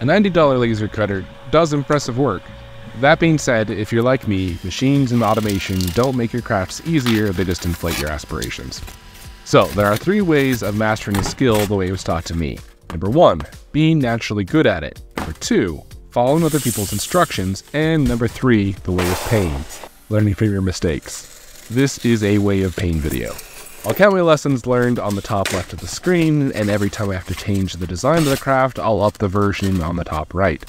A $90 laser cutter does impressive work. That being said, if you're like me, machines and automation don't make your crafts easier, they just inflate your aspirations. So, there are 3 ways of mastering a skill the way it was taught to me. Number 1, being naturally good at it. Number 2, following other people's instructions. And number 3, the way of pain, learning from your mistakes. This is a way of pain video. I'll count my lessons learned on the top left of the screen, and every time I have to change the design of the craft, I'll up the version on the top right.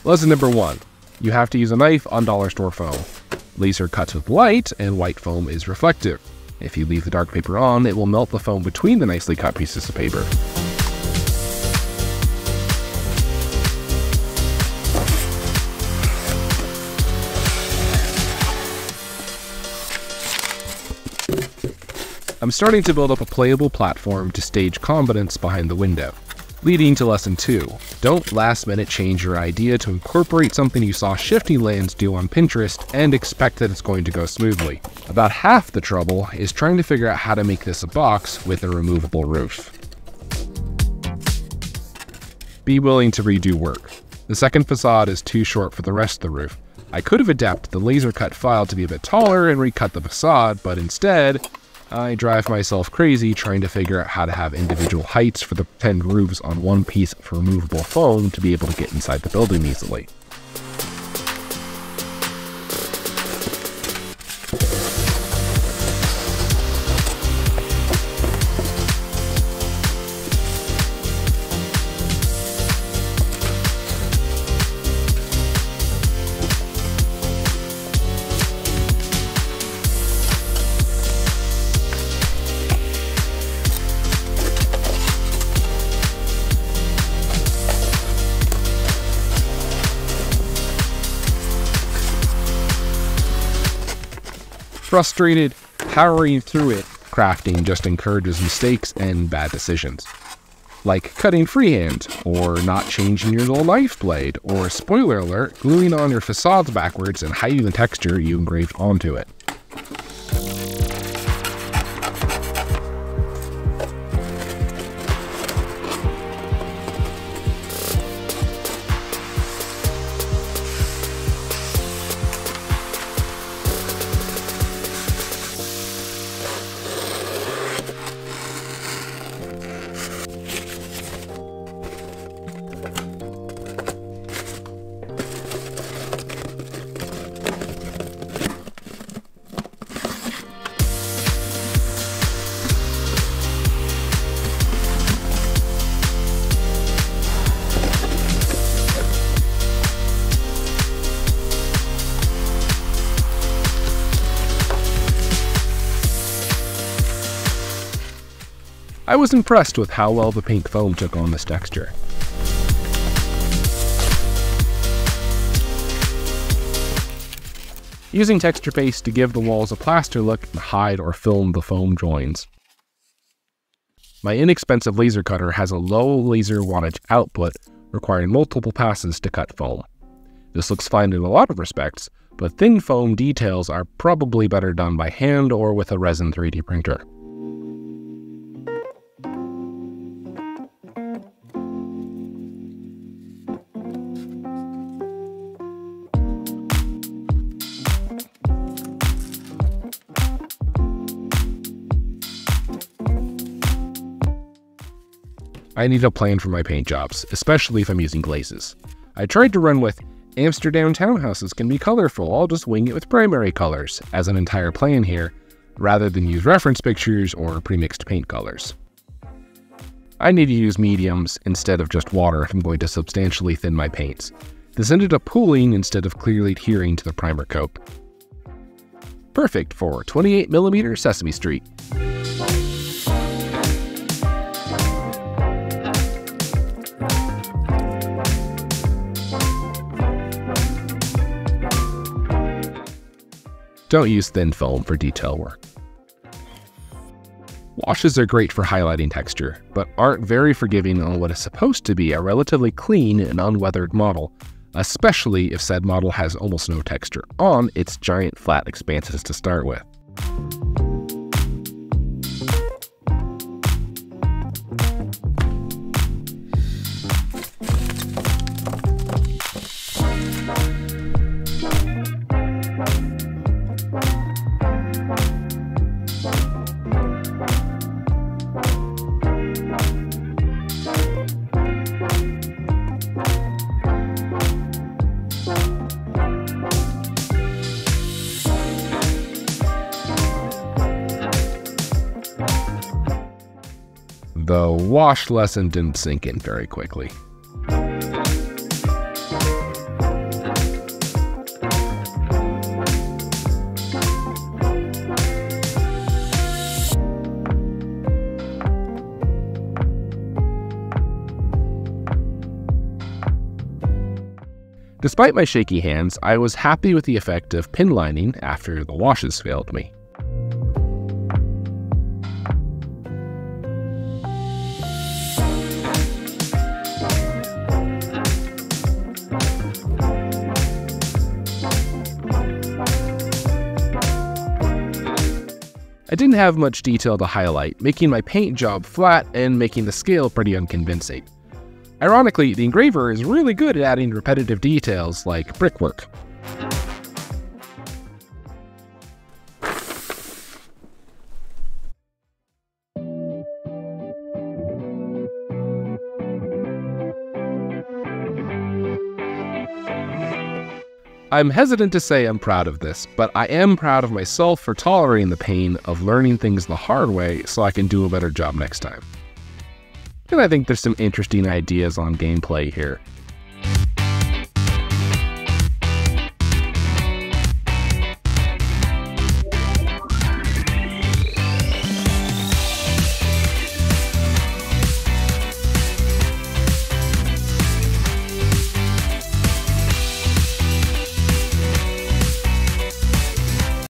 Lesson number 1. You have to use a knife on dollar store foam. Laser cuts with light, and white foam is reflective. If you leave the dark paper on, it will melt the foam between the nicely cut pieces of paper. I'm starting to build up a playable platform to stage combatants behind the window. Leading to lesson 2, don't last minute change your idea to incorporate something you saw Shifty Lands do on Pinterest and expect that it's going to go smoothly. About half the trouble is trying to figure out how to make this a box with a removable roof. Be willing to redo work. The second facade is too short for the rest of the roof. I could have adapted the laser cut file to be a bit taller and recut the facade, but instead, I drive myself crazy trying to figure out how to have individual heights for the pretend roofs on one piece of removable foam to be able to get inside the building easily. Frustrated, powering through it, crafting just encourages mistakes and bad decisions. Like cutting freehand, or not changing your little knife blade, or, spoiler alert, gluing on your facades backwards and hiding the texture you engraved onto it. I was impressed with how well the pink foam took on this texture. Using texture paste to give the walls a plaster look and hide or film the foam joins. My inexpensive laser cutter has a low laser wattage output, requiring multiple passes to cut foam. This looks fine in a lot of respects, but thin foam details are probably better done by hand or with a resin 3D printer. I need a plan for my paint jobs, especially if I'm using glazes. I tried to run with Amsterdam townhouses can be colorful, I'll just wing it with primary colors as an entire plan here, rather than use reference pictures or pre-mixed paint colors. I need to use mediums instead of just water if I'm going to substantially thin my paints. This ended up pooling instead of clearly adhering to the primer coat. Perfect for 28mm Sesame Street. Don't use thin foam for detail work. Washes are great for highlighting texture, but aren't very forgiving on what is supposed to be a relatively clean and unweathered model, especially if said model has almost no texture on its giant flat expanses to start with. The wash lesson didn't sink in very quickly. Despite my shaky hands, I was happy with the effect of pin lining after the washes failed me. I didn't have much detail to highlight, making my paint job flat and making the scale pretty unconvincing. Ironically, the engraver is really good at adding repetitive details like brickwork. I'm hesitant to say I'm proud of this, but I am proud of myself for tolerating the pain of learning things the hard way so I can do a better job next time. And I think there's some interesting ideas on gameplay here.